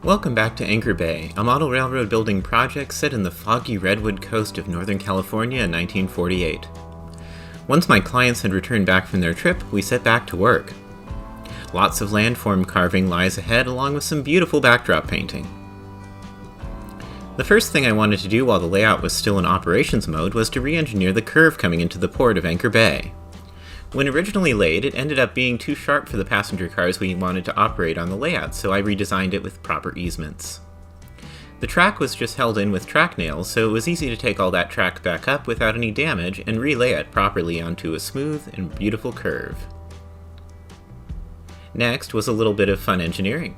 Welcome back to Anchor Bay, a model railroad building project set in the foggy Redwood coast of Northern California in 1948. Once my clients had returned back from their trip, we set back to work. Lots of landform carving lies ahead, along with some beautiful backdrop painting. The first thing I wanted to do while the layout was still in operations mode was to re-engineer the curve coming into the port of Anchor Bay. When originally laid, it ended up being too sharp for the passenger cars we wanted to operate on the layout, so I redesigned it with proper easements. The track was just held in with track nails, so it was easy to take all that track back up without any damage and relay it properly onto a smooth and beautiful curve. Next was a little bit of fun engineering.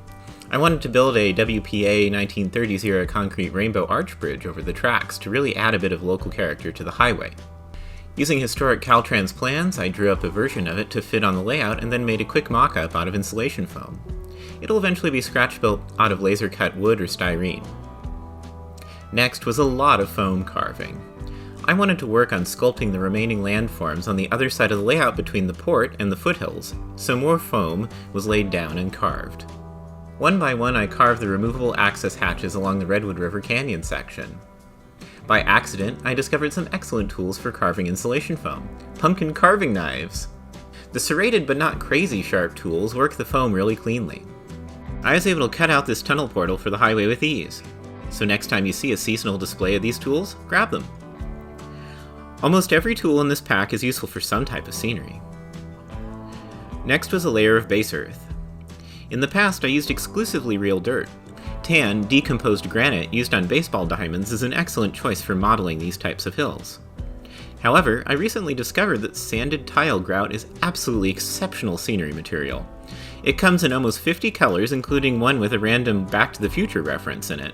I wanted to build a WPA 1930s era concrete rainbow arch bridge over the tracks to really add a bit of local character to the highway. Using historic Caltrans plans, I drew up a version of it to fit on the layout and then made a quick mock-up out of insulation foam. It'll eventually be scratch-built out of laser-cut wood or styrene. Next was a lot of foam carving. I wanted to work on sculpting the remaining landforms on the other side of the layout between the port and the foothills, so more foam was laid down and carved. One by one, I carved the removable access hatches along the Redwood River Canyon section. By accident, I discovered some excellent tools for carving insulation foam: pumpkin carving knives. The serrated but not crazy sharp tools work the foam really cleanly. I was able to cut out this tunnel portal for the highway with ease, so next time you see a seasonal display of these tools, grab them. Almost every tool in this pack is useful for some type of scenery. Next was a layer of base earth. In the past, I used exclusively real dirt. Tan, decomposed granite used on baseball diamonds is an excellent choice for modeling these types of hills. However, I recently discovered that sanded tile grout is absolutely exceptional scenery material. It comes in almost 50 colors, including one with a random Back to the Future reference in it.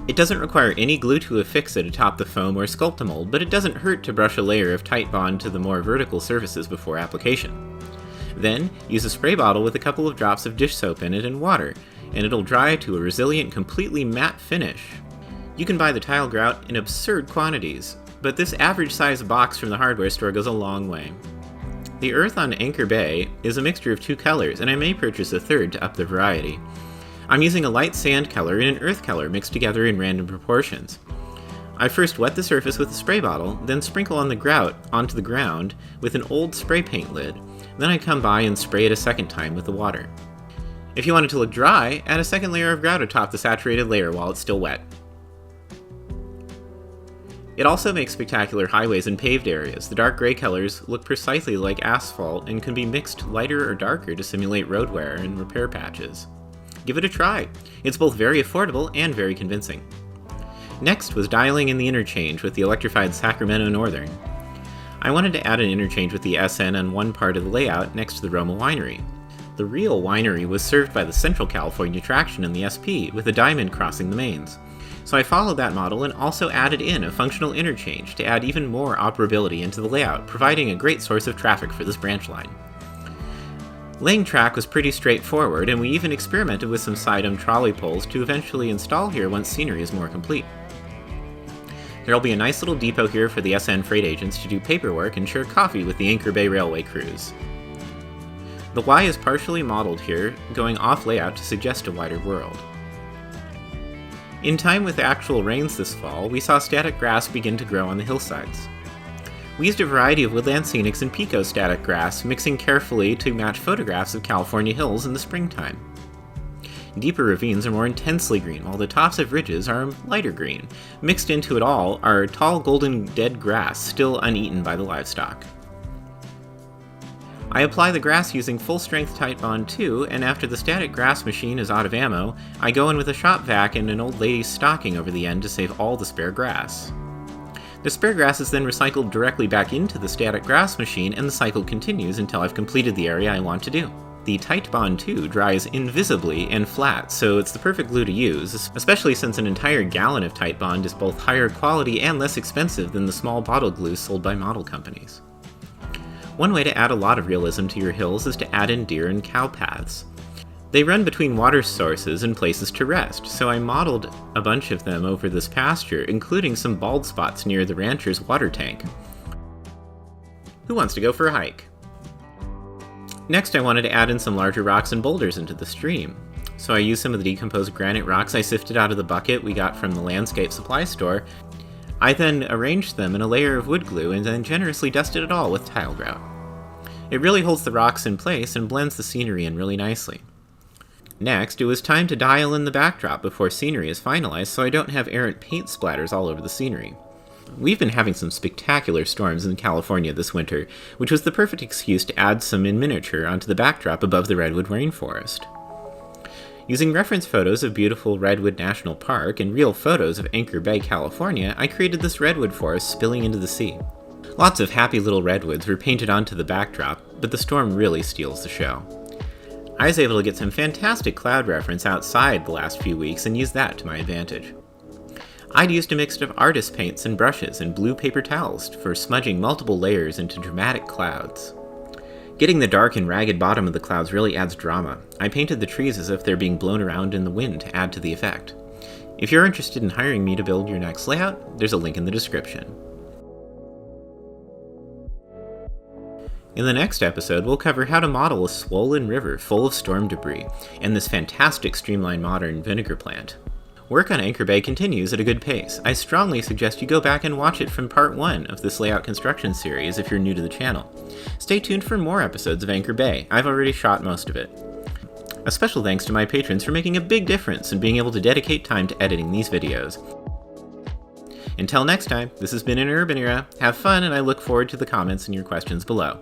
It doesn't require any glue to affix it atop the foam or sculpt a mold, but it doesn't hurt to brush a layer of Titebond to the more vertical surfaces before application. Then, use a spray bottle with a couple of drops of dish soap in it and water, and it'll dry to a resilient, completely matte finish. You can buy the tile grout in absurd quantities, but this average-sized box from the hardware store goes a long way. The earth on Anchor Bay is a mixture of two colors, and I may purchase a third to up the variety. I'm using a light sand color and an earth color mixed together in random proportions. I first wet the surface with a spray bottle, then sprinkle on the grout onto the ground with an old spray paint lid. Then I come by and spray it a second time with the water. If you want it to look dry, add a second layer of grout atop the saturated layer while it's still wet. It also makes spectacular highways and paved areas. The dark gray colors look precisely like asphalt and can be mixed lighter or darker to simulate road wear and repair patches. Give it a try. It's both very affordable and very convincing. Next was dialing in the interchange with the electrified Sacramento Northern. I wanted to add an interchange with the SN on one part of the layout next to the Roma Winery. The real winery was served by the Central California traction in the SP, with a diamond crossing the mains. So I followed that model and also added in a functional interchange to add even more operability into the layout, providing a great source of traffic for this branch line. Laying track was pretty straightforward, and we even experimented with some side-arm trolley poles to eventually install here once scenery is more complete. There'll be a nice little depot here for the SN freight agents to do paperwork and share coffee with the Anchor Bay Railway crews. The Y is partially modeled here, going off layout to suggest a wider world. In time with the actual rains this fall, we saw static grass begin to grow on the hillsides. We used a variety of woodland scenics and pico static grass, mixing carefully to match photographs of California hills in the springtime. Deeper ravines are more intensely green, while the tops of ridges are lighter green. Mixed into it all are tall golden dead grass, still uneaten by the livestock. I apply the grass using full-strength Titebond 2, and after the static grass machine is out of ammo, I go in with a shop vac and an old lady's stocking over the end to save all the spare grass. The spare grass is then recycled directly back into the static grass machine, and the cycle continues until I've completed the area I want to do. The Titebond 2 dries invisibly and flat, so it's the perfect glue to use, especially since an entire gallon of Titebond is both higher quality and less expensive than the small bottle glue sold by model companies. One way to add a lot of realism to your hills is to add in deer and cow paths. They run between water sources and places to rest, so I modeled a bunch of them over this pasture, including some bald spots near the rancher's water tank. Who wants to go for a hike? Next, I wanted to add in some larger rocks and boulders into the stream. So I used some of the decomposed granite rocks I sifted out of the bucket we got from the landscape supply store. I then arranged them in a layer of wood glue and then generously dusted it all with tile grout. It really holds the rocks in place and blends the scenery in really nicely. Next, it was time to dial in the backdrop before scenery is finalized so I don't have errant paint splatters all over the scenery. We've been having some spectacular storms in California this winter, which was the perfect excuse to add some in miniature onto the backdrop above the Redwood Rainforest. Using reference photos of beautiful Redwood National Park and real photos of Anchor Bay, California, I created this Redwood Forest spilling into the sea. Lots of happy little redwoods were painted onto the backdrop, but the storm really steals the show. I was able to get some fantastic cloud reference outside the last few weeks and use that to my advantage. I'd used a mix of artist paints and brushes and blue paper towels for smudging multiple layers into dramatic clouds. Getting the dark and ragged bottom of the clouds really adds drama. I painted the trees as if they're being blown around in the wind to add to the effect. If you're interested in hiring me to build your next layout, there's a link in the description. In the next episode, we'll cover how to model a swollen river full of storm debris, and this fantastic streamlined modern vinegar plant. Work on Anchor Bay continues at a good pace. I strongly suggest you go back and watch it from part 1 of this layout construction series if you're new to the channel. Stay tuned for more episodes of Anchor Bay. I've already shot most of it. A special thanks to my patrons for making a big difference in being able to dedicate time to editing these videos. Until next time, this has been An Urban Era. Have fun, and I look forward to the comments and your questions below.